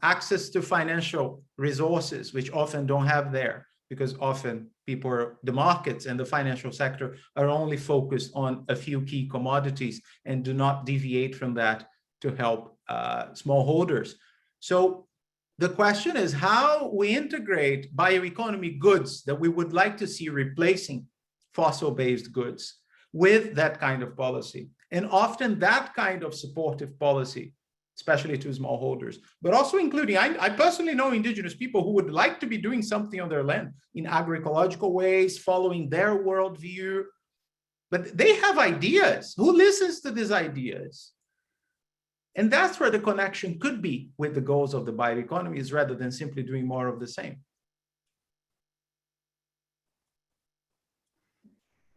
access to financial resources, which often don't have there, because often the markets and the financial sector are only focused on a few key commodities and do not deviate from that to help smallholders. So the question is how we integrate bioeconomy goods that we would like to see replacing fossil-based goods with that kind of policy. And often that kind of supportive policy, especially to smallholders, but also including, I personally know indigenous people who would like to be doing something on their land in agroecological ways, following their worldview, but they have ideas. Who listens to these ideas? And that's where the connection could be with the goals of the bioeconomies, rather than simply doing more of the same.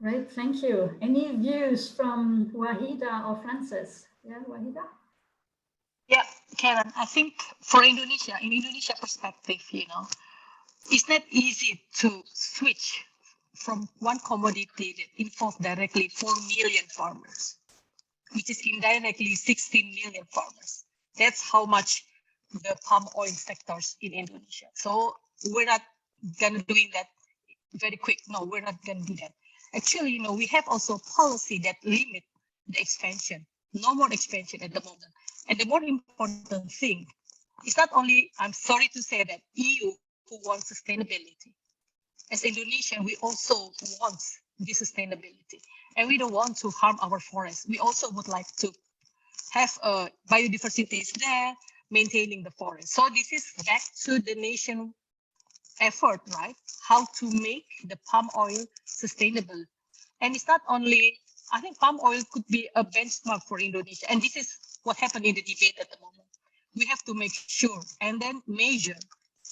Great, thank you. Any views from Wahida or Francis? Yeah, Wahida? Yeah, Karen, I think for Indonesia, in Indonesia perspective, it's not easy to switch from one commodity that involves directly 4 million farmers, which is indirectly 16 million farmers. That's how much the palm oil sectors in Indonesia. So we're not gonna doing that very quick. No, we're not gonna do that. Actually, we have also policy that limit the expansion. No more expansion at the moment. And the more important thing is not only, I'm sorry to say that EU who wants sustainability. As Indonesian, we also want this sustainability. And we don't want to harm our forests. We also would like to have biodiversity is there, maintaining the forest. So this is back to the nation effort, right? How to make the palm oil sustainable. And it's not only, I think palm oil could be a benchmark for Indonesia. And this is what happened in the debate at the moment. We have to make sure and then measure.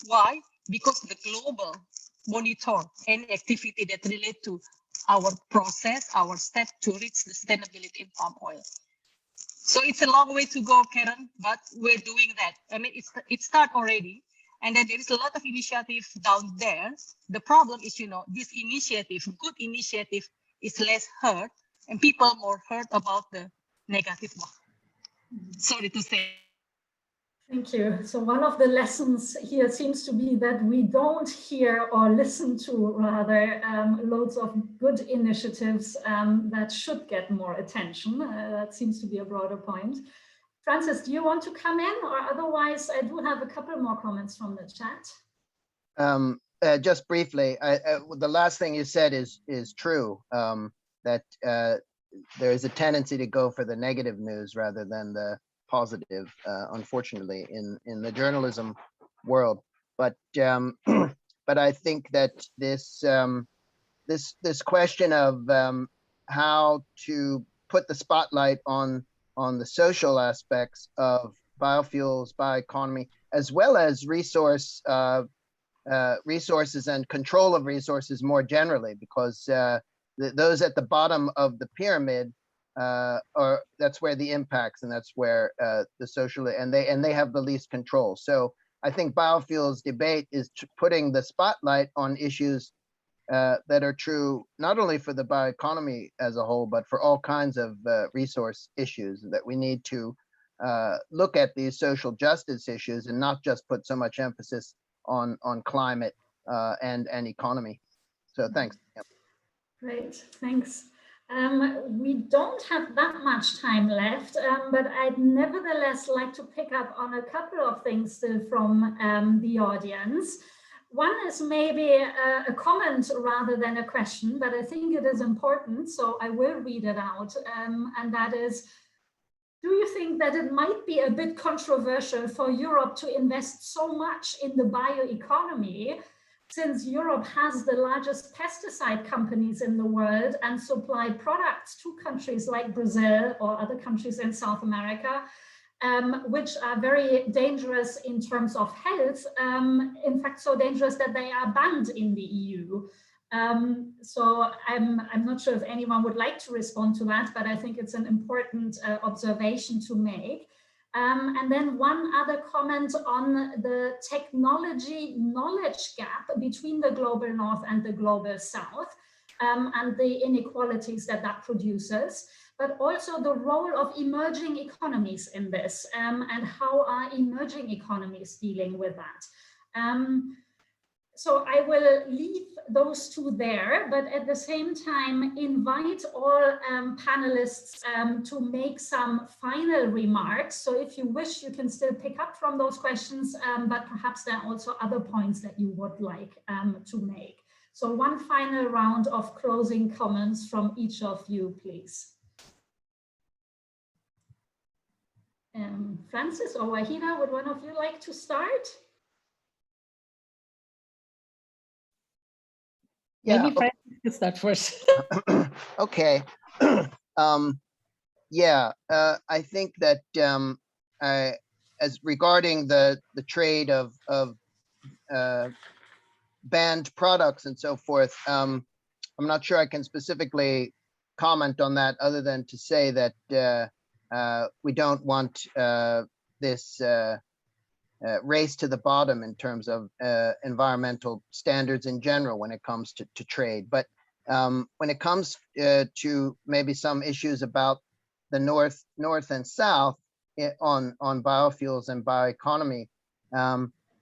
Why? Because the global monitor any activity that relate to our process, our step to reach the sustainability in palm oil. So it's a long way to go, Karen, but we're doing that. I mean, it started already. And then there is a lot of initiative down there. The problem is, this initiative, good initiative, is less heard, and people more heard about the negative one. Sorry to say. Thank you. So one of the lessons here seems to be that we don't hear or listen to, rather, loads of good initiatives that should get more attention. That seems to be a broader point. Francis, do you want to come in, or otherwise I do have a couple more comments from the chat. Just briefly, the last thing you said is true, that there is a tendency to go for the negative news rather than the positive, unfortunately, in the journalism world. But but I think that this this question of how to put the spotlight on the social aspects of biofuels, bioeconomy, as well as resources and control of resources more generally, because those at the bottom of the pyramid that's where the impacts, and that's where the social, and they have the least control. So I think biofuels debate is putting the spotlight on issues that are true not only for the bioeconomy as a whole, but for all kinds of resource issues, that we need to look at these social justice issues and not just put so much emphasis on climate and economy. So thanks. Yep. Great, thanks. We don't have that much time left, but I'd nevertheless like to pick up on a couple of things still from the audience. One is maybe a comment rather than a question, but I think it is important, so I will read it out. And that is, do you think that it might be a bit controversial for Europe to invest so much in the bioeconomy, since Europe has the largest pesticide companies in the world and supply products to countries like Brazil or other countries in South America, which are very dangerous in terms of health, in fact, so dangerous that they are banned in the EU. So I'm not sure if anyone would like to respond to that, but I think it's an important observation to make. And then one other comment on the technology knowledge gap between the global north and the global south, and the inequalities that produces, but also the role of emerging economies in this, and how are emerging economies dealing with that. So I will leave those two there, but at the same time invite all panelists to make some final remarks. So if you wish, you can still pick up from those questions, but perhaps there are also other points that you would like to make. So one final round of closing comments from each of you, please. Francis or Wahida, would one of you like to start? Yeah, maybe Francis can start first. okay. Yeah, I think that as regarding the trade of banned products and so forth, I'm not sure I can specifically comment on that, other than to say that we don't want this race to the bottom in terms of environmental standards in general when it comes to trade. But when it comes to maybe some issues about the north and south on biofuels and bioeconomy,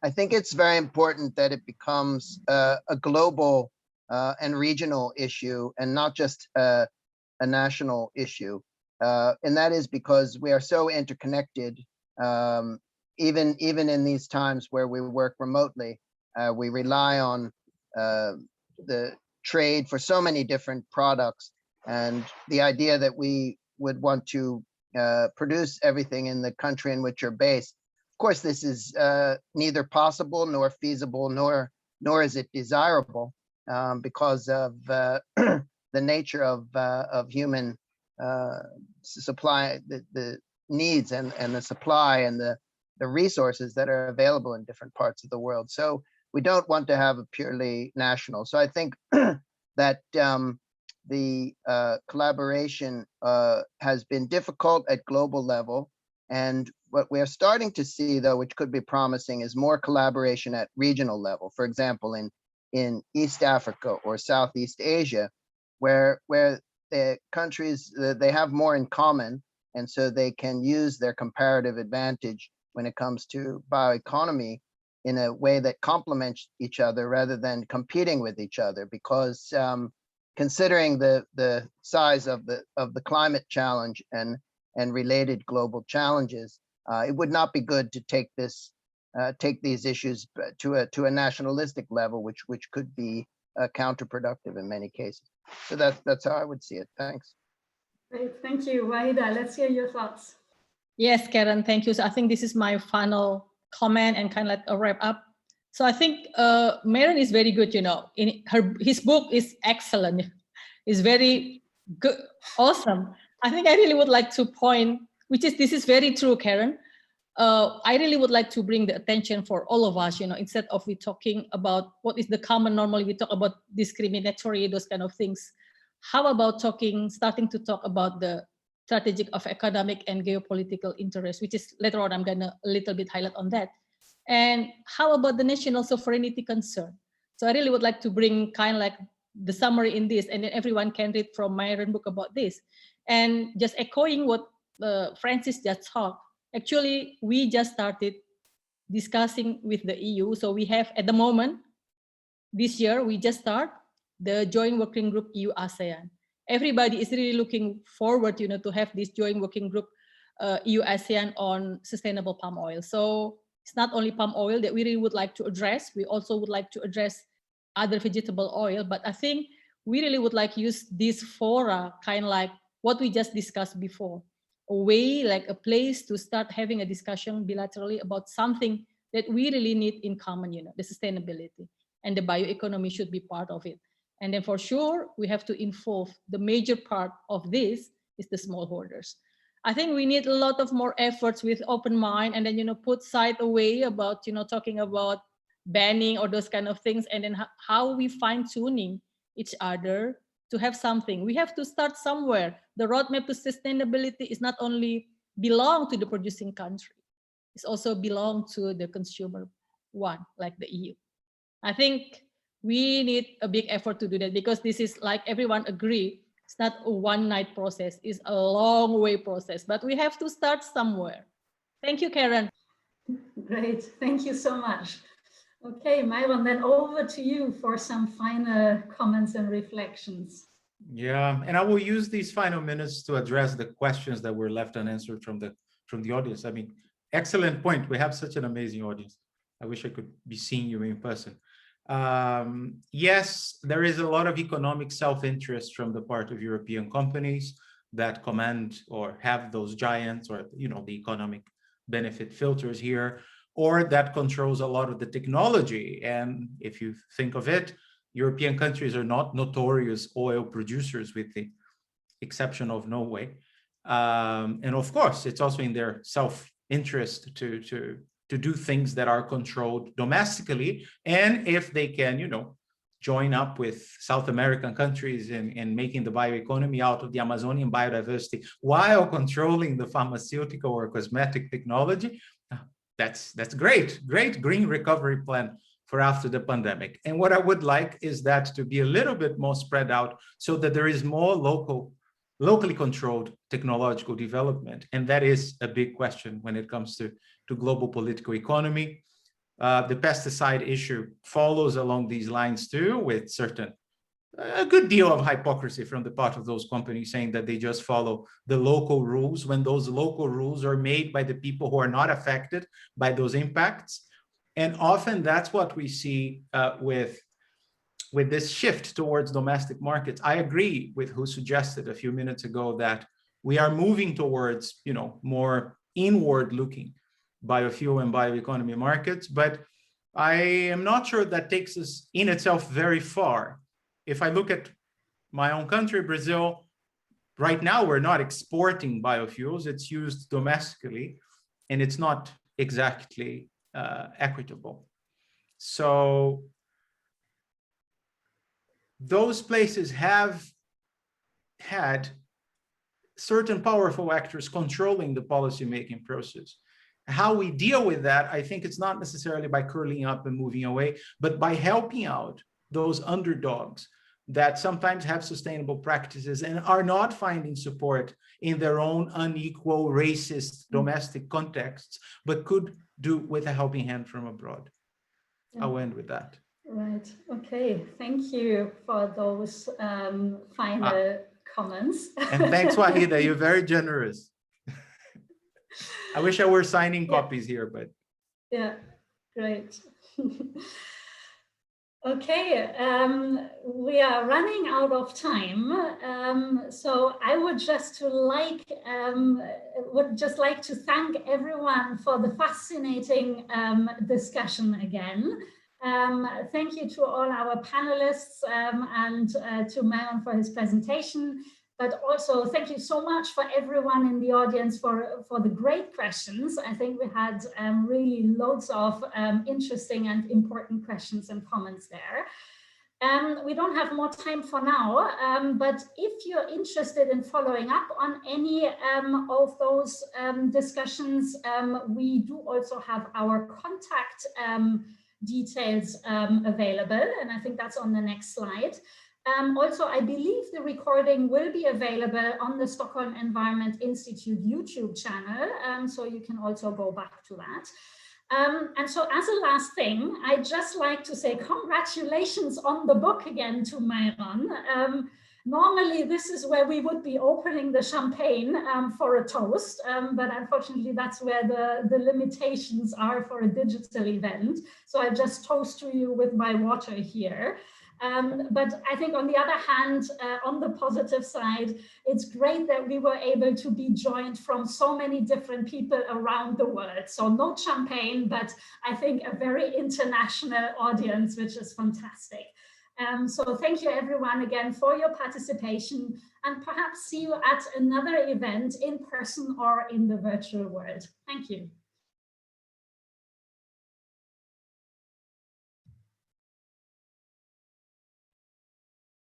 I think it's very important that it becomes a global and regional issue, and not just a national issue. And that is because we are so interconnected. Even in these times where we work remotely, we rely on the trade for so many different products, and the idea that we would want to produce everything in the country in which you're based. Of course, this is neither possible nor feasible, nor is it desirable, because of the nature of human supply, the needs and the supply and the resources that are available in different parts of the world. So we don't want to have a purely national. So I think that the collaboration has been difficult at global level. And what we're starting to see, though, which could be promising, is more collaboration at regional level. For example, in East Africa or Southeast Asia, where the countries, they have more in common, and so they can use their comparative advantage when it comes to bioeconomy in a way that complements each other rather than competing with each other. Because considering the size of the climate challenge and related global challenges, it would not be good to take these issues to a nationalistic level, which could be counterproductive in many cases. So that's how I would see it. Thanks. Great, thank you. Wahida, let's hear your thoughts. Yes, Karen, thank you. So I think this is my final comment and kind of like a wrap up. So I think Mairon is very good, you know, his book is excellent. It's very good, awesome. I think I really would like to point, this is very true, Karen. I really would like to bring the attention for all of us, you know, instead of we talking about what is the common, normally we talk about discriminatory, those kind of things. How about starting to talk about the strategic of economic and geopolitical interest, which is later on, I'm gonna a little bit highlight on that. And how about the national sovereignty concern? So I really would like to bring kind of like the summary in this, and then everyone can read from Mairon book about this. And just echoing what Francis just talked, actually, we just started discussing with the EU. So we have, at the moment, this year, we just start the joint working group EU-ASEAN. Everybody is really looking forward, you know, to have this joint working group EU-ASEAN on sustainable palm oil. So it's not only palm oil that we really would like to address. We also would like to address other vegetable oil. But I think we really would like use this fora, kind of like what we just discussed before, a way, like a place to start having a discussion bilaterally about something that we really need in common, you know, the sustainability, and the bioeconomy should be part of it. And then for sure, we have to involve the major part of this is the smallholders. I think we need a lot of more efforts with open mind, and then, you know, put side away about, you know, talking about banning or those kind of things, and then how we fine tuning each other to have something. We have to start somewhere. The roadmap to sustainability is not only belong to the producing country, it's also belong to the consumer one, like the EU. I think we need a big effort to do that, because this is, like everyone agree, it's not a one night process, it's a long way process, but we have to start somewhere. Thank you, Karen. Great, thank you so much. Okay, Mairon, then over to you for some final comments and reflections. Yeah, and I will use these final minutes to address the questions that were left unanswered from the audience. I mean, excellent point. We have such an amazing audience. I wish I could be seeing you in person. Yes, there is a lot of economic self-interest from the part of European companies that command or have those giants, or, you know, the economic benefit filters here, or that controls a lot of the technology. And if you think of it, European countries are not notorious oil producers, with the exception of Norway. And of course, it's also in their self-interest to do things that are controlled domestically. And if they can, you know, join up with South American countries in making the bioeconomy out of the Amazonian biodiversity while controlling the pharmaceutical or cosmetic technology, that's great green recovery plan for after the pandemic. And what I would like is that to be a little bit more spread out, so that there is more locally controlled technological development. And that is a big question when it comes to global political economy. The pesticide issue follows along these lines too, with a good deal of hypocrisy from the part of those companies, saying that they just follow the local rules, when those local rules are made by the people who are not affected by those impacts. And often that's what we see with this shift towards domestic markets. I agree with who suggested a few minutes ago that we are moving towards, you know, more inward-looking biofuel and bioeconomy markets, but I am not sure that takes us in itself very far. If I look at my own country, Brazil, right now we're not exporting biofuels, it's used domestically, and it's not exactly equitable. So those places have had certain powerful actors controlling the policy-making process. How we deal with that, I think it's not necessarily by curling up and moving away, but by helping out those underdogs that sometimes have sustainable practices and are not finding support in their own unequal, racist, domestic contexts, but could do with a helping hand from abroad. Yeah. I'll end with that. Right. Okay. Thank you for those final comments. And thanks, Wahida. You're very generous. I wish I were signing copies here, but. Yeah, great. Okay, we are running out of time, so I would just like to thank everyone for the fascinating discussion again. Thank you to all our panelists and to Mairon for his presentation. But also thank you so much for everyone in the audience for the great questions. I think we had really loads of interesting and important questions and comments there. We don't have more time for now, but if you're interested in following up on any of those discussions, we do also have our contact details available, and I think that's on the next slide. Also, I believe the recording will be available on the Stockholm Environment Institute YouTube channel, so you can also go back to that. And so as a last thing, I'd just like to say congratulations on the book again to Mairon. Normally, this is where we would be opening the champagne for a toast, but unfortunately, that's where the limitations are for a digital event. So I just toast to you with my water here. But I think on the other hand, on the positive side, it's great that we were able to be joined from so many different people around the world. So no champagne, but I think a very international audience, which is fantastic. So thank you everyone again for your participation, and perhaps see you at another event in person or in the virtual world. Thank you.